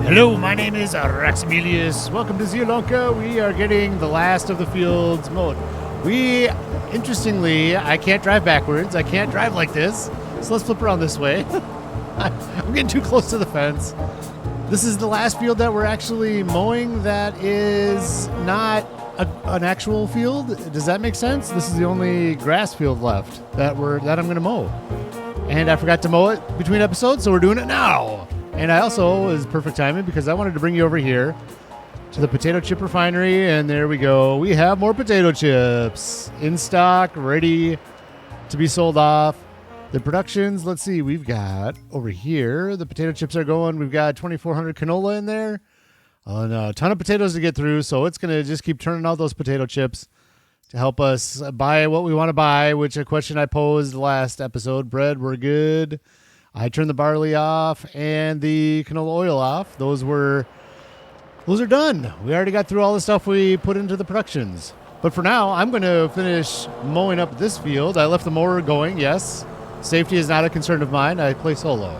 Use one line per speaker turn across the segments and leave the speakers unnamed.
Hello, my name is Raximilius. Welcome to Zielonka. We are getting the last of the fields mowed. Interestingly, I can't drive backwards. I can't drive like this. So let's flip around this way. I'm getting too close to the fence. This is the last field that we're actually mowing that is not an actual field. Does that make sense? This is the only grass field left that I'm going to mow. And I forgot to mow it between episodes, so we're doing it now. And I also, is perfect timing because I wanted to bring you over here to the potato chip refinery, and there we go. We have more potato chips in stock, ready to be sold off. The productions, let's see, we've got over here, the potato chips are going. We've got 2,400 canola in there and a ton of potatoes to get through, so it's going to just keep turning out those potato chips to help us buy what we want to buy, which a question I posed last episode. Bread, we're good. I turned the barley off and the canola oil off. Those are done. We already got through all the stuff we put into the productions. But for now, I'm going to finish mowing up this field. I left the mower going, yes. Safety is not a concern of mine. I play solo.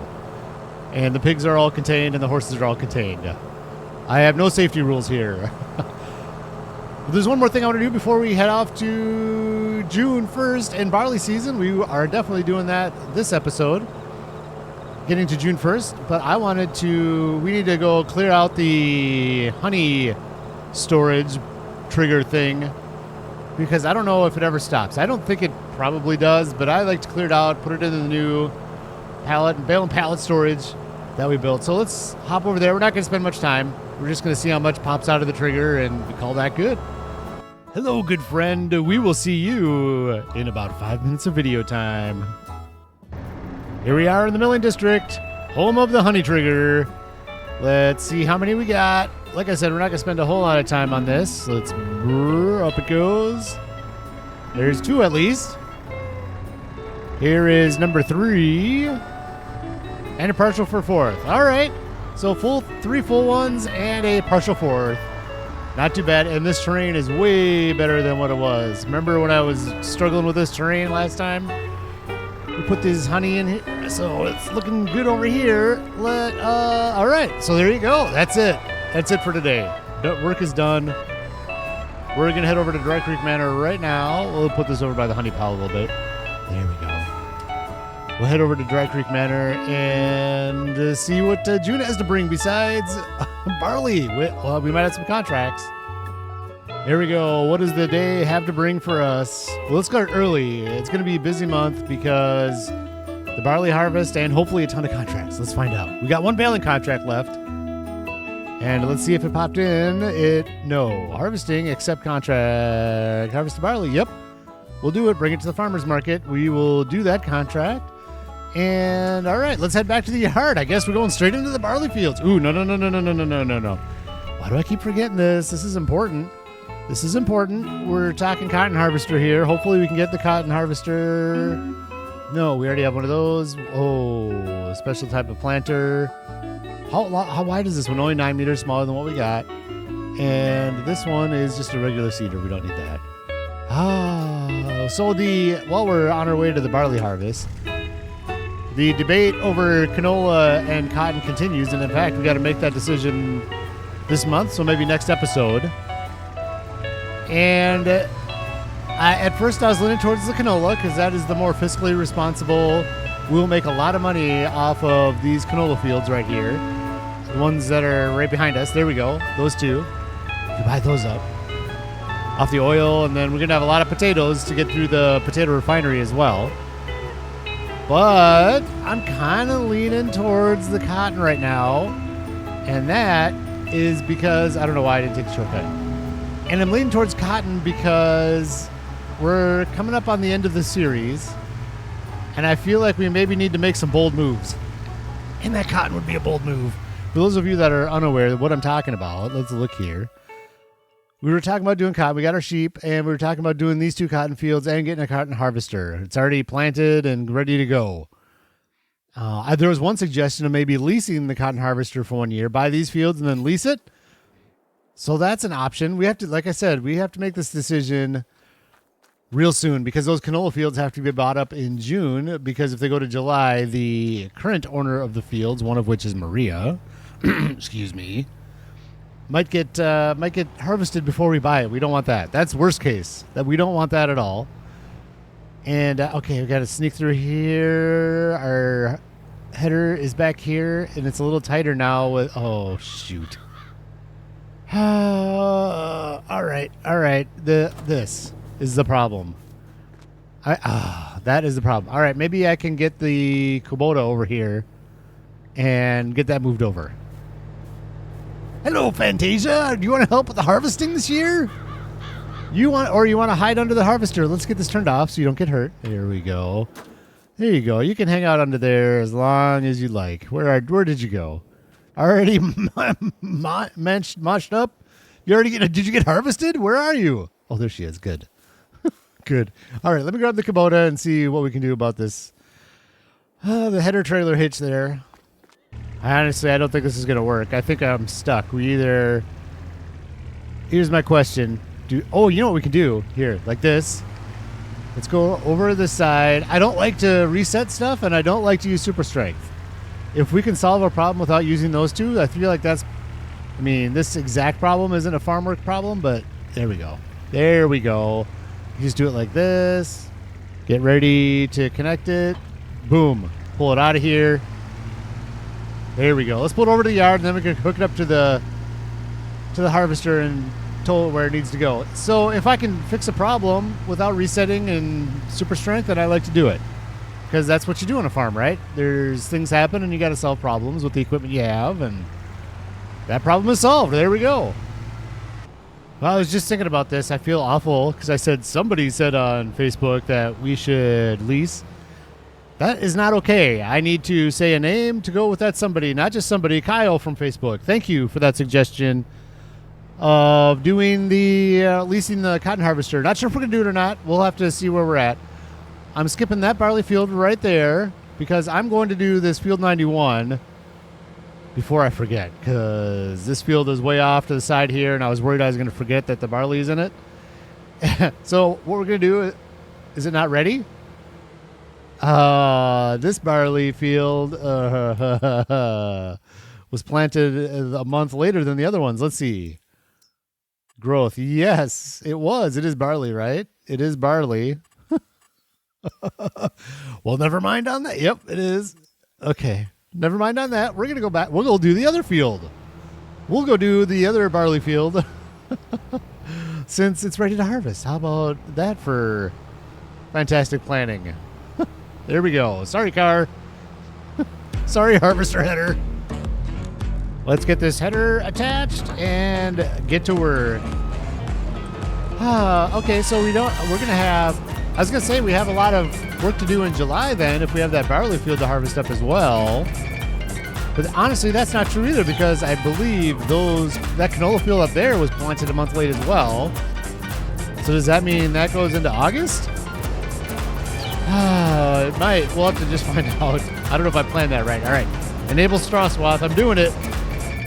And the pigs are all contained and the horses are all contained. I have no safety rules here. There's one more thing I want to do before we head off to June 1st and barley season. We are definitely doing that this episode. Getting to June 1st, but we need to go clear out the honey storage trigger thing because I don't know if it ever stops. I don't think it probably does, but I like to clear it out, put it in the new Baling pallet storage that we built. So let's hop over there. We're not going to spend much time. We're just going to see how much pops out of the trigger and we call that good. Hello, good friend. We will see you in about 5 minutes of video time. Here we are in the milling district, home of the honey trigger. Let's see how many we got. Like I said, we're not going to spend a whole lot of time on this. Let's up it goes. There's 2 at least. Here is number 3. And a partial for 4th. All right. So 3 full ones and a partial 4th. Not too bad. And this terrain is way better than what it was. Remember when I was struggling with this terrain last time? We put this honey in here, so it's looking good over here. All right, so there you go. That's it. That's it for today. Work is done. We're going to head over to Dry Creek Manor right now. We'll put this over by the honey pile a little bit. There we go. We'll head over to Dry Creek Manor and see what June has to bring besides barley. Well, we might have some contracts. Here we go. What does the day have to bring for us? Well, let's start early. It's going to be a busy month because the Barley Harvest and hopefully a ton of contracts. Let's find out. We got 1 Baling contract left. And let's see if it popped in. No. Harvesting, accept contract. Harvest the barley. Yep. We'll do it. Bring it to the farmer's market. We will do that contract. And all right, let's head back to the yard. I guess we're going straight into the barley fields. Ooh, no. Why do I keep forgetting this? This is important. This is important. We're talking cotton harvester here. Hopefully we can get the cotton harvester. No, we already have one of those. Oh, special type of planter. How wide is this one? Only 9 meters, smaller than what we got. And this one is just a regular seeder. We don't need that. So while we're on our way to the barley harvest, the debate over canola and cotton continues. And in fact, we got to make that decision this month. So maybe next episode. And at first I was leaning towards the canola because that is the more fiscally responsible. We'll make a lot of money off of these canola fields right here. The ones that are right behind us. There we go. Those 2. You buy those up. Off the oil, and then we're going to have a lot of potatoes to get through the potato refinery as well. But I'm kind of leaning towards the cotton right now. And that is because, I don't know why I didn't take the shortcut. And I'm leaning towards cotton because we're coming up on the end of the series. And I feel like we maybe need to make some bold moves. And that cotton would be a bold move. For those of you that are unaware of what I'm talking about, let's look here. We were talking about doing cotton. We got our sheep, and we were talking about doing these 2 cotton fields and getting a cotton harvester. It's already planted and ready to go. There was one suggestion of maybe leasing the cotton harvester for 1 year, buy these fields and then lease it. So that's an option. We have to, like I said, we have to make this decision real soon, because those canola fields have to be bought up in June, because if they go to July, the current owner of the fields, one of which is Maria, excuse me, might get harvested before we buy it. We don't want that. That's worst case. That we don't want that at all. And okay, we got to sneak through here. Our header is back here, and it's a little tighter now. With oh shoot. All right. This is the problem. That is the problem. All right, maybe I can get the Kubota over here and get that moved over. Hello, Fantasia. Do you want to help with the harvesting this year? You want to hide under the harvester? Let's get this turned off so you don't get hurt. There we go. There you go. You can hang out under there as long as you like. Where did you go? Already moshed up? Did you get harvested? Where are you? Oh, there she is. Good. Good. All right, let me grab the Kubota and see what we can do about this. The header trailer hitch there. Honestly, I don't think this is going to work. I think I'm stuck. Here's my question. You know what we can do? Here, like this. Let's go over the side. I don't like to reset stuff, and I don't like to use super strength. If we can solve a problem without using those two, I feel like this exact problem isn't a farm work problem, but there we go. There we go. You just do it like this. Get ready to connect it. Boom. Pull it out of here. There we go. Let's pull it over to the yard, and then we can hook it up to the harvester and tow it where it needs to go. So if I can fix a problem without resetting and super strength, then I like to do it. Because that's what you do on a farm, right? There's things happen, and you got to solve problems with the equipment you have, and that problem is solved. There we go. Well, I was just thinking about this. I feel awful because somebody said on Facebook that we should lease. That is not okay. I need to say a name to go with that somebody, not just somebody. Kyle from Facebook. Thank you for that suggestion of doing the leasing the cotton harvester. Not sure if we're going to do it or not. We'll have to see where we're at. I'm skipping that barley field right there because I'm going to do this field 91 before I forget, because this field is way off to the side here, and I was worried I was going to forget that the barley is in it. So what we're going to do, is it not ready? This barley field was planted a month later than the other ones. Let's see. Growth. Yes, it was. It is barley, right? It is barley. Well, never mind on that. Yep, it is. Okay. Never mind on that. We're going to go back. We'll go do the other field. We'll go do the other barley field since it's ready to harvest. How about that for fantastic planning? There we go. Sorry, car. Sorry, harvester header. Let's get this header attached and get to work. Okay, so we're going to have, I was going to say we have a lot of work to do in July then if we have that barley field to harvest up as well. But honestly, that's not true either, because I believe that canola field up there was planted a month late as well. So does that mean that goes into August? It might. We'll have to just find out. I don't know if I planned that right. All right. Enable straw swath. I'm doing it.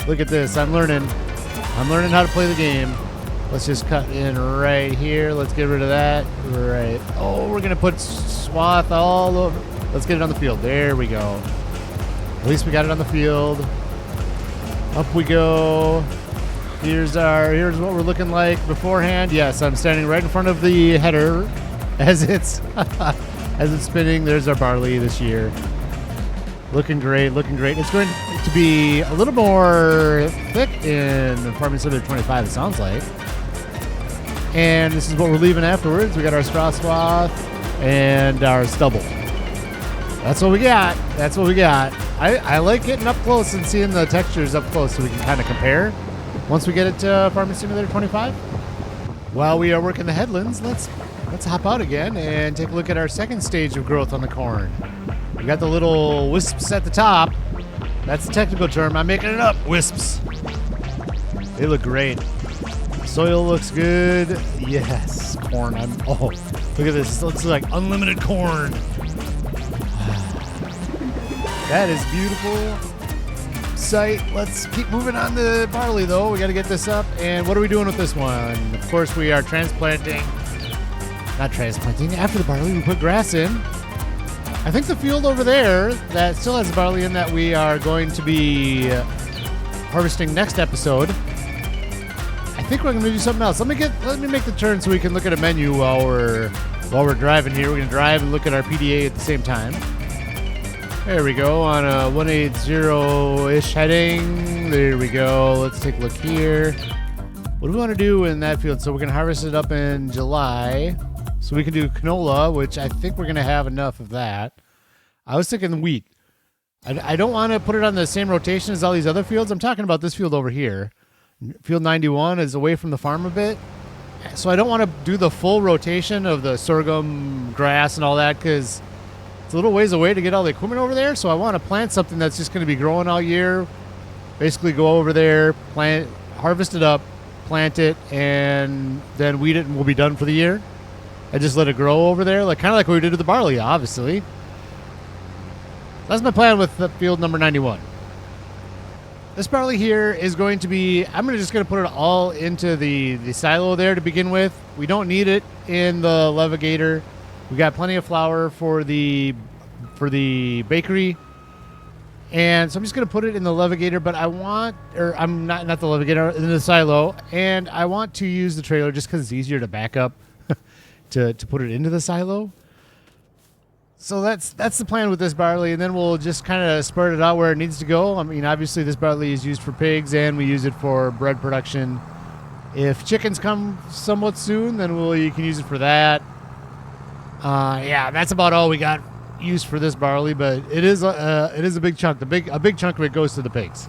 Look at this. I'm learning how to play the game. Let's just cut in right here. Let's get rid of that. Right. Oh, we're going to put swath all over. Let's get it on the field. There we go. At least we got it on the field. Up we go. Here's what we're looking like beforehand. Yes, I'm standing right in front of the header as it's spinning. There's our barley this year. Looking great, looking great. It's going to be a little more thick in Farming Simulator 25, it sounds like. And this is what we're leaving afterwards. We got our straw swath and our stubble. That's what we got. That's what we got. I like getting up close and seeing the textures up close so we can kind of compare once we get it to Farming Simulator 25. While we are working the headlands, let's hop out again and take a look at our second stage of growth on the corn. We got the little wisps at the top. That's the technical term. I'm making it up. Wisps. They look great. Soil looks good. Yes. Corn. Look at this. This looks like unlimited corn. That is beautiful. Sight. Let's keep moving on the barley, though. We got to get this up. And what are we doing with this one? Of course, we are transplanting not transplanting. After the barley, we put grass in. I think the field over there that still has barley in that we are going to be harvesting next episode. I think we're going to do something else. Let me make the turn so we can look at a menu while we're driving here. We're going to drive and look at our PDA at the same time. There we go, on a 180-ish heading. There we go. Let's take a look here. What do we want to do in that field? So we're going to harvest it up in July. So we can do canola, which I think we're going to have enough of that. I was thinking wheat. I don't want to put it on the same rotation as all these other fields. I'm talking about this field over here. Field 91 is away from the farm a bit. So I don't want to do the full rotation of the sorghum, grass, and all that because it's a little ways away to get all the equipment over there. So I want to plant something that's just going to be growing all year. Basically go over there, plant, harvest it up, plant it, and then weed it, and we'll be done for the year. I just let it grow over there, kind of like what we did with the barley, obviously. That's my plan with the field number 91. This barley here is going to be, I'm just going to put it all into the silo there to begin with. We don't need it in the levigator. We got plenty of flour for the bakery. And so I'm just going to put it in the levigator, but I'm not the levigator, in the silo. And I want to use the trailer just because it's easier to back up to put it into the silo. So that's the plan with this barley, and then we'll just kind of spread it out where it needs to go. I mean, obviously this barley is used for pigs, and we use it for bread production. If chickens come somewhat soon, then you can use it for that. Yeah, that's about all we got used for this barley, but it is a big chunk. A big chunk of it goes to the pigs.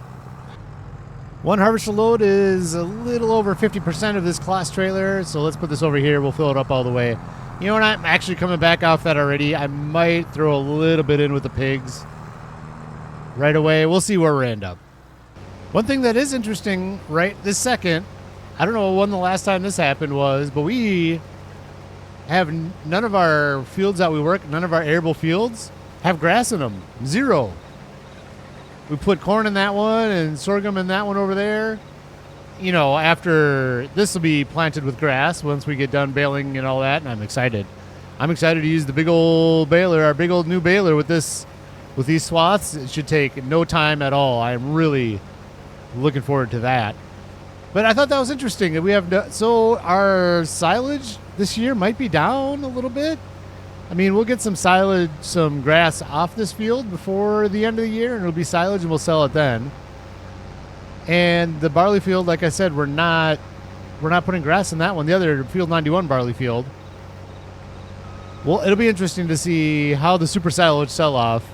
One harvester load is a little over 50% of this class trailer, so let's put this over here. We'll fill it up all the way. You know what? I'm actually coming back off that already. I might throw a little bit in with the pigs right away. We'll see where we end up. One thing that is interesting right this second, I don't know when the last time this happened was, but we have none of our fields that we work, none of our arable fields have grass in them. Zero. We put corn in that one and sorghum in that one over there. You know, after this will be planted with grass once we get done baling and all that, and I'm excited. I'm excited to use the big old baler, our big old new baler with these swaths. It should take no time at all. I'm really looking forward to that. But I thought that was interesting that we have so our silage this year might be down a little bit. I mean, we'll get some silage, some grass off this field before the end of the year, and it'll be silage, and we'll sell it then. And the barley field, like I said, we're not putting grass in that one. The other field 91 barley field. Well, it'll be interesting to see how the super silage sell-off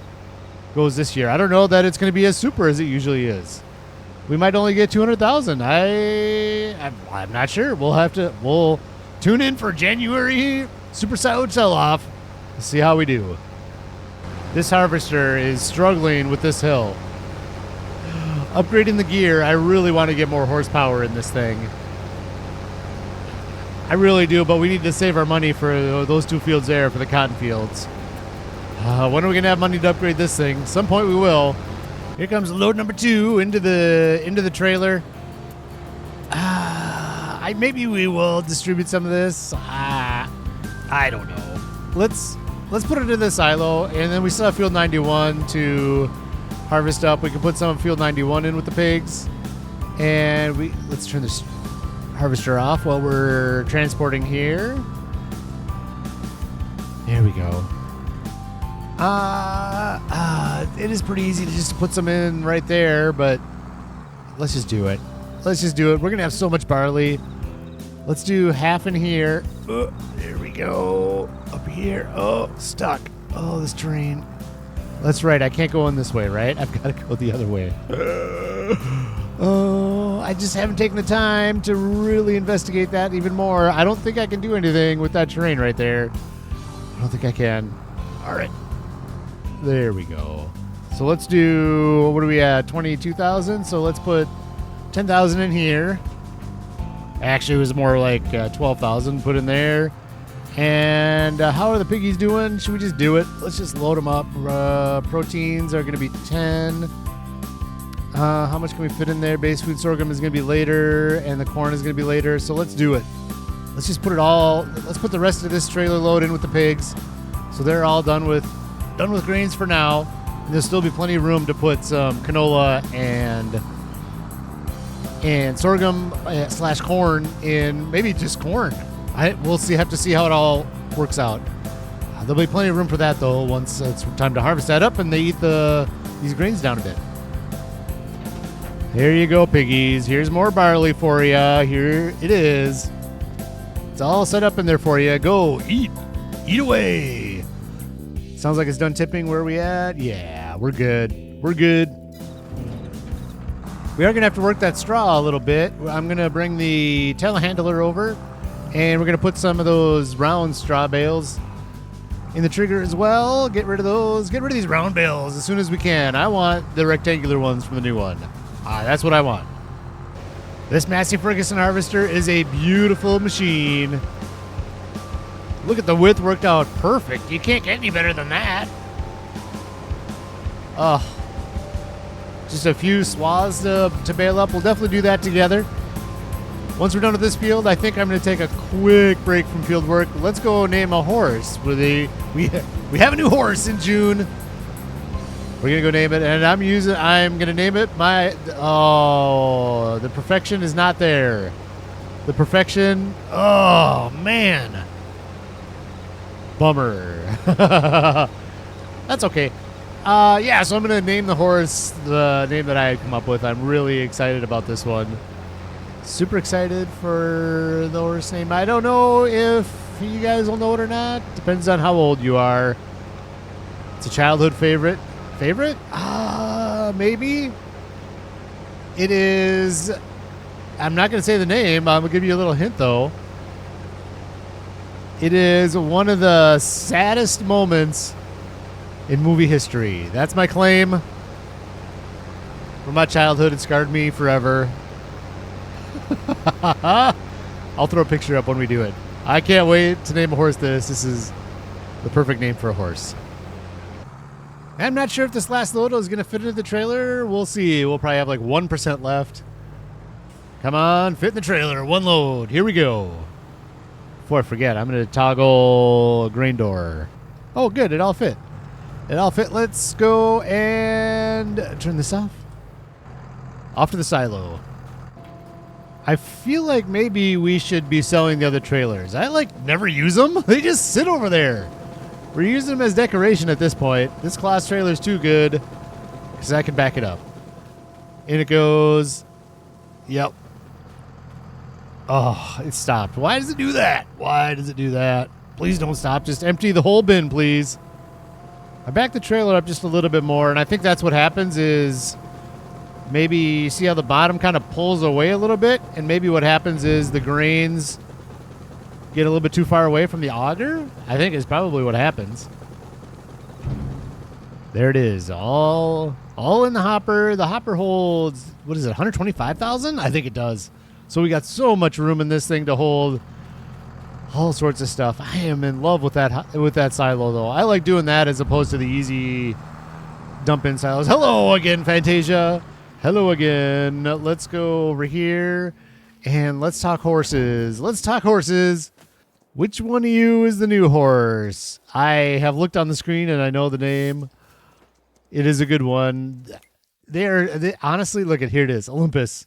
goes this year. I don't know that it's going to be as super as it usually is. We might only get 200,000. I'm not sure. We'll tune in for January super silage sell-off. See how we do. This harvester is struggling with this hill. Upgrading the gear, I really want to get more horsepower in this thing. I really do, but we need to save our money for those two fields there, for the cotton fields. When are we going to have money to upgrade this thing? Some point we will. Here comes load number 2 into the trailer. Maybe we will distribute some of this. I don't know. Let's put it in the silo, and then we still have field 91 to harvest up. We can put some of field 91 in with the pigs, and let's turn this harvester off while we're transporting here. There we go. It is pretty easy to just put some in right there, but let's just do it. We're gonna have so much barley. Let's do half in here. There we go. Up here. Oh, stuck. Oh, this terrain. That's right. I can't go in this way, right? I've got to go the other way. Oh, I just haven't taken the time to really investigate that even more. I don't think I can do anything with that terrain right there. I don't think I can. All right. There we go. So let's do, what are we at? 22,000. So let's put 10,000 in here. Actually, it was more like 12,000 put in there. And how are the piggies doing? Should we just do it? Let's just load them up. Proteins are going to be 10. How much can we fit in there? Base food sorghum is going to be later, and the corn is going to be later. So let's do it. let's just put it all. Let's put the rest of this trailer load in with the pigs, so they're all done with grains for now. And there'll still be plenty of room to put some canola and sorghum / corn in. Maybe just corn. We'll see. Have to see how it all works out. There'll be plenty of room for that though once it's time to harvest that up and they eat these grains down a bit. Here you go, piggies. Here's more barley for you. Here it is. It's all set up in there for you. Go eat away. Sounds like it's done tipping. Where are we at? Yeah, we're good. We're good. We are gonna have to work that straw a little bit. I'm gonna bring the telehandler over, and we're gonna put some of those round straw bales in the trigger as well. Get rid of those. Get rid of these round bales as soon as we can. I want the rectangular ones from the new one. That's what I want. This Massey Ferguson harvester is a beautiful machine. Look at the width worked out perfect. You can't get any better than that. Just a few swaths to bale up. We'll definitely do that together. Once we're done with this field, I think I'm going to take a quick break from field work. Let's go name a horse. We have a new horse in June. We're going to go name it, and I'm going to name it the perfection is not there. The perfection, oh, man. Bummer. That's okay. Yeah, so I'm going to name the horse the name that I had come up with. I'm really excited about this one. Super excited for the horse name. I don't know if you guys will know it or not. Depends on how old you are. It's a childhood favorite. Favorite? Maybe. It is. I'm not going to say the name. I'm going to give you a little hint, though. It is one of the saddest moments in movie history. That's my claim. From my childhood, it scarred me forever. I'll throw a picture up when we do it. I can't wait to name a horse this. This is the perfect name for a horse. I'm not sure if this last load is going to fit into the trailer. We'll see. We'll probably have like 1% left. Come on, fit in the trailer. One load. Here we go. Before I forget, I'm going to toggle grain door. Oh, good. It all fit. It all fit. Let's go and turn this off. Off to the silo. I feel like maybe we should be selling the other trailers. I never use them. They just sit over there. We're using them as decoration at this point. This class trailer is too good because I can back it up. In it goes. Yep. Oh, it stopped. Why does it do that? Why does it do that? Please don't stop. Just empty the whole bin, please. I backed the trailer up just a little bit more, and I think that's what happens is maybe you see how the bottom kind of pulls away a little bit, and maybe what happens is the grains get a little bit too far away from the auger. I think is probably what happens. There it is, all in the hopper. The hopper holds, what is it, 125,000? I think it does. So we got so much room in this thing to hold all sorts of stuff. I am in love with that silo, though. I like doing that as opposed to the easy dump-in silos. Hello again, Fantasia. Hello again. Let's go over here and let's talk horses. Let's talk horses. Which one of you is the new horse? I have looked on the screen and I know the name. It is a good one. They honestly, look at, here it is, Olympus.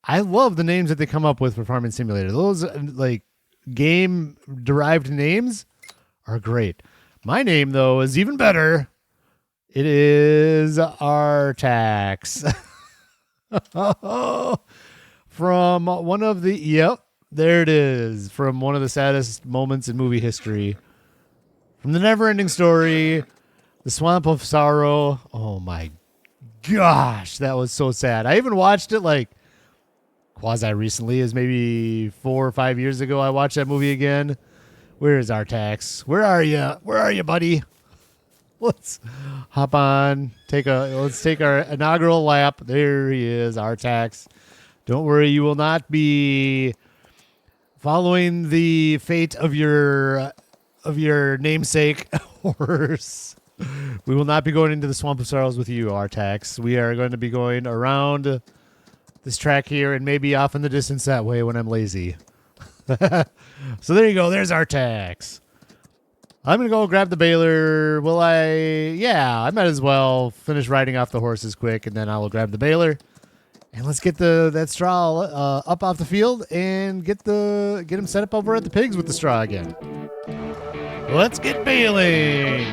I love the names that they come up with for Farming Simulator. Those game-derived names are great. My name, though, is even better. It is Artax. From one of the... Yep, there it is. From one of the saddest moments in movie history. From the never-ending story, The Swamp of Sorrow. Oh, my gosh, that was so sad. I even watched it, quasi-recently, as maybe 4 or 5 years ago. I watched that movie again. Where is Artax? Where are you? Where are you, buddy? Let's hop on. Let's take our inaugural lap. There he is, Artax. Don't worry, you will not be following the fate of your namesake horse. We will not be going into the Swamp of Sorrows with you, Artax. We are going to be going around this track here and maybe off in the distance that way when I'm lazy. So there you go. There's our tax. I'm going to go grab the baler. Will I? Yeah, I might as well finish riding off the horses quick, and then I will grab the baler. And let's get that straw up off the field and get him set up over at the pigs with the straw again. Let's get baling.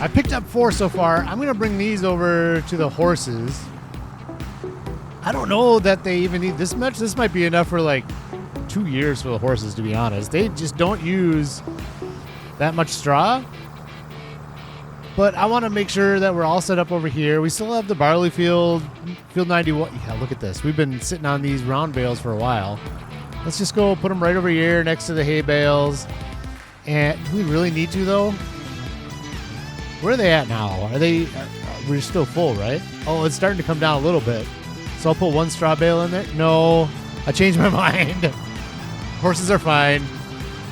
I picked up 4 so far. I'm going to bring these over to the horses. I don't know that they even need this much. This might be enough for like 2 years for the horses, to be honest. They just don't use that much straw. But I want to make sure that we're all set up over here. We still have the barley field 91. Yeah, look at this. We've been sitting on these round bales for a while. Let's just go put them right over here next to the hay bales. And do we really need to, though? Where are they at now? We're still full, right? Oh, it's starting to come down a little bit. So I'll put 1 straw bale in there. No, I changed my mind. Horses are fine.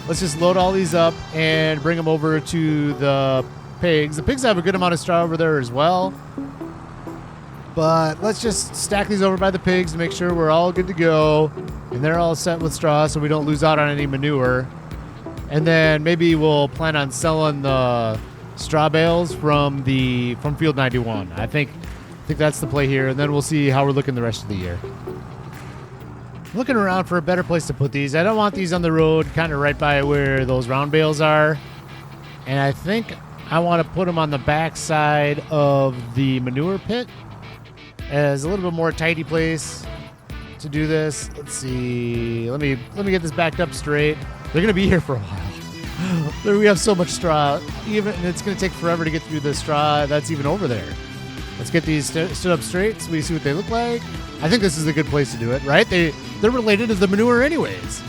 Let's just load all these up and bring them over to the pigs. The pigs have a good amount of straw over there as well. But let's just stack these over by the pigs to make sure we're all good to go. And they're all set with straw so we don't lose out on any manure. And then maybe we'll plan on selling the straw bales from field 91. I think that's the play here, and then we'll see how we're looking the rest of the year. Looking around for a better place to put these. I don't want these on the road, kind of right by where those round bales are. And I think I want to put them on the back side of the manure pit as a little bit more tidy place to do this. Let's see. Let me get this backed up straight. They're going to be here for a while. We have so much straw, and it's going to take forever to get through the straw that's even over there. Let's get these stood up straight so we see what they look like. I think this is a good place to do it, right? They're related to the manure anyways.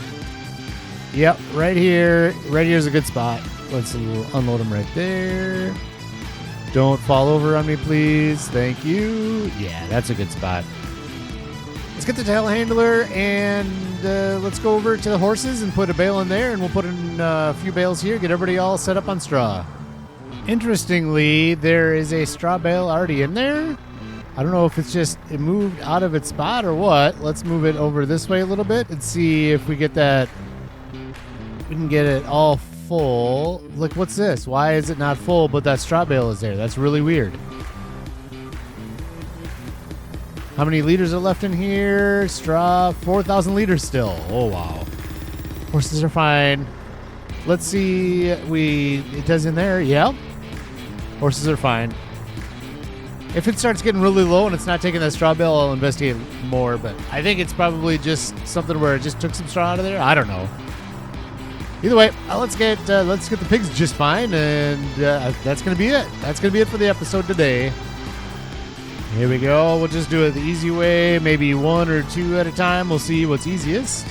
Yep, right here. Right here is a good spot. Let's unload them right there. Don't fall over on me, please. Thank you. Yeah, that's a good spot. Let's get the telehandler and let's go over to the horses and put a bale in there, and we'll put in a few bales here, get everybody all set up on straw. Interestingly, there is a straw bale already in there. I don't know if it moved out of its spot or what. Let's move it over this way a little bit and see if we get that. We can get it all full. Look, what's this? Why is it not full, but that straw bale is there? That's really weird. How many liters are left in here? Straw, 4,000 liters still. Oh, wow. Horses are fine. Let's see. It does in there. Yeah. Horses are fine. If it starts getting really low and it's not taking that straw bale, I'll investigate more. But I think it's probably just something where it just took some straw out of there. I don't know. Either way, let's get the pigs just fine, and that's gonna be it. That's gonna be it for the episode today. Here we go. We'll just do it the easy way, maybe 1 or 2 at a time. We'll see what's easiest.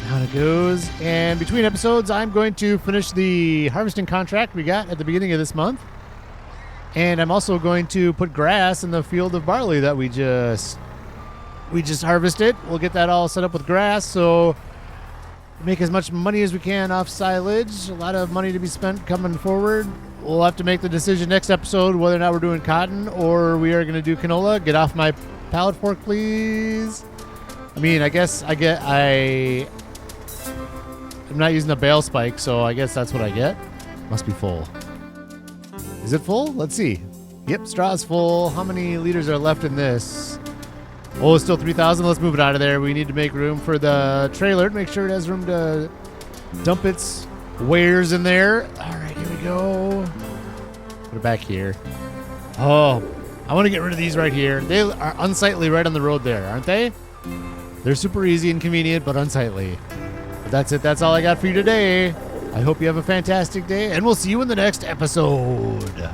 Down it goes. And between episodes, I'm going to finish the harvesting contract we got at the beginning of this month. And I'm also going to put grass in the field of barley that we just harvested. We'll get that all set up with grass, so make as much money as we can off silage. A lot of money to be spent coming forward. We'll have to make the decision next episode whether or not we're doing cotton or we are going to do canola. Get off my pallet fork, please. I mean, I guess I'm not using the bale spike, so I guess that's what I get. Must be full. Is it full? Let's see. Yep, straw's full. How many liters are left in this? Oh, it's still 3,000. Let's move it out of there. We need to make room for the trailer to make sure it has room to dump its wares in there. All right, here we go. Put it back here. Oh, I want to get rid of these right here. They are unsightly right on the road there, aren't they? They're super easy and convenient, but unsightly. But that's it. That's all I got for you today. I hope you have a fantastic day, and we'll see you in the next episode.